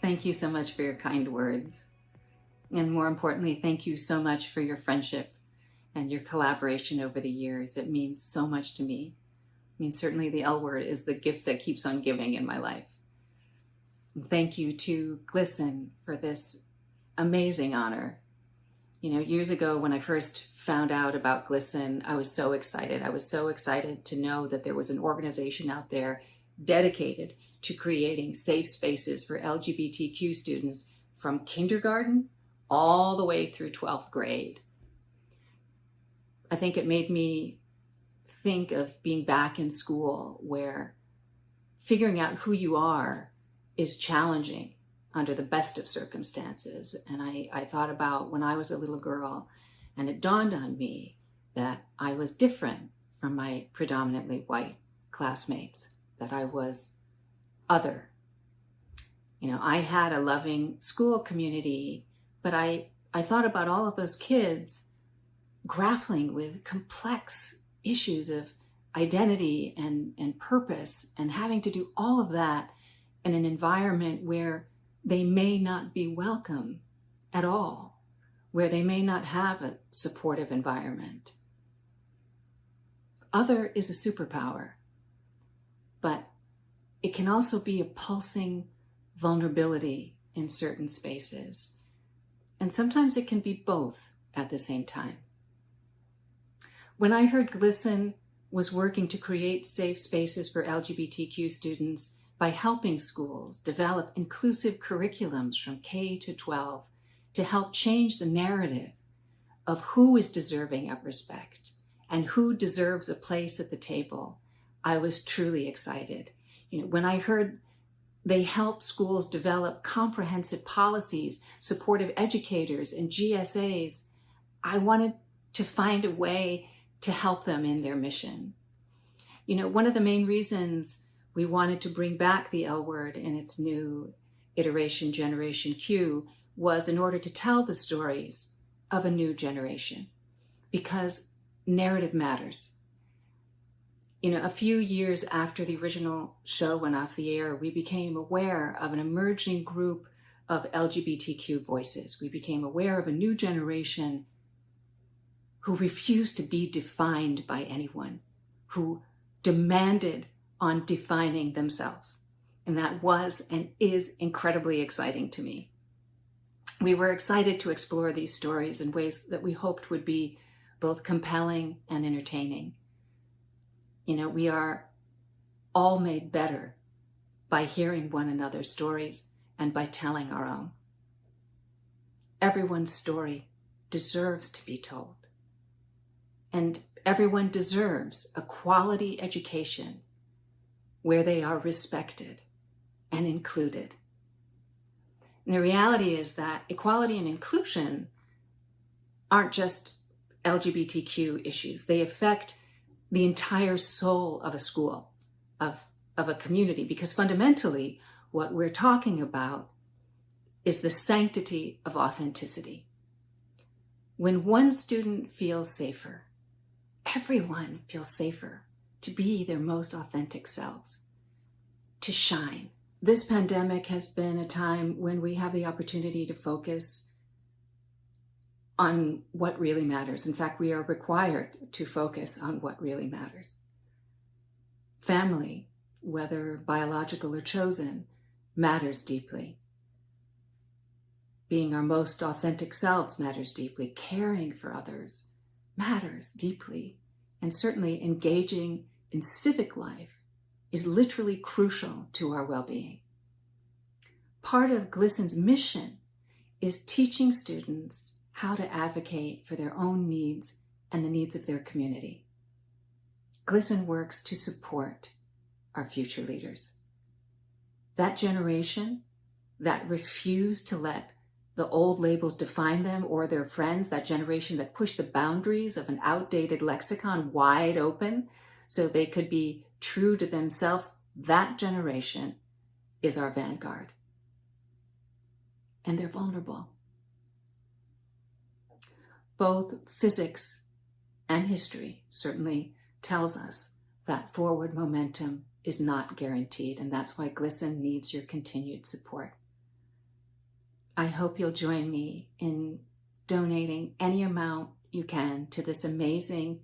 Thank you so much for your kind words. And more importantly, thank you so much for your friendship and your collaboration over the years. It means so much to me. I mean, certainly the L word is the gift that keeps on giving in my life. And thank you to GLSEN for this amazing honor. You know, years ago when I first found out about GLSEN, I was so excited. I was so excited to know that there was an organization out there dedicated to creating safe spaces for LGBTQ students from kindergarten all the way through 12th grade. I think it made me think of being back in school where figuring out who you are is challenging under the best of circumstances. And I thought about when I was a little girl, and it dawned on me that I was different from my predominantly white classmates, that I was other. You know, I had a loving school community, but I thought about all of those kids grappling with complex issues of identity and purpose, and having to do all of that in an environment where they may not be welcome at all, where they may not have a supportive environment. Other is a superpower, but it can also be a pulsing vulnerability in certain spaces. And sometimes it can be both at the same time. When I heard GLSEN was working to create safe spaces for LGBTQ students by helping schools develop inclusive curriculums from K to 12 to help change the narrative of who is deserving of respect and who deserves a place at the table, I was truly excited. You know, when I heard they help schools develop comprehensive policies, supportive educators, and GSAs, I wanted to find a way to help them in their mission. You know, one of the main reasons we wanted to bring back the L word in its new iteration, Generation Q, was in order to tell the stories of a new generation, because narrative matters. You know, a few years after the original show went off the air, we became aware of an emerging group of LGBTQ voices. We became aware of a new generation who refused to be defined by anyone, who demanded on defining themselves. And that was and is incredibly exciting to me. We were excited to explore these stories in ways that we hoped would be both compelling and entertaining. You know, we are all made better by hearing one another's stories and by telling our own. Everyone's story deserves to be told. And everyone deserves a quality education where they are respected and included. And the reality is that equality and inclusion aren't just LGBTQ issues. They affect the entire soul of a school, of a community, because fundamentally what we're talking about is the sanctity of authenticity. When one student feels safer, everyone feels safer to be their most authentic selves, to shine. This pandemic has been a time when we have the opportunity to focus on what really matters. In fact, we are required to focus on what really matters. Family, whether biological or chosen, matters deeply. Being our most authentic selves matters deeply. Caring for others matters deeply. And certainly engaging in civic life is literally crucial to our well-being. Part of GLSEN's mission is teaching students how to advocate for their own needs and the needs of their community. GLSEN works to support our future leaders. That generation that refused to let the old labels define them or their friends, that generation that pushed the boundaries of an outdated lexicon wide open so they could be true to themselves, that generation is our vanguard. And they're vulnerable. Both physics and history certainly tells us that forward momentum is not guaranteed, and that's why GLSEN needs your continued support. I hope you'll join me in donating any amount you can to this amazing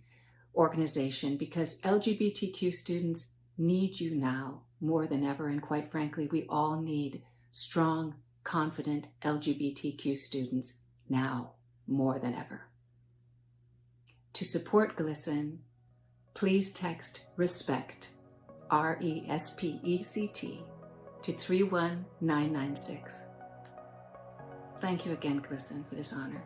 organization, because LGBTQ students need you now more than ever. And quite frankly, we all need strong, confident LGBTQ students now more than ever. To support GLSEN, please text RESPECT, RESPECT, to 31996. Thank you again, GLSEN, for this honor.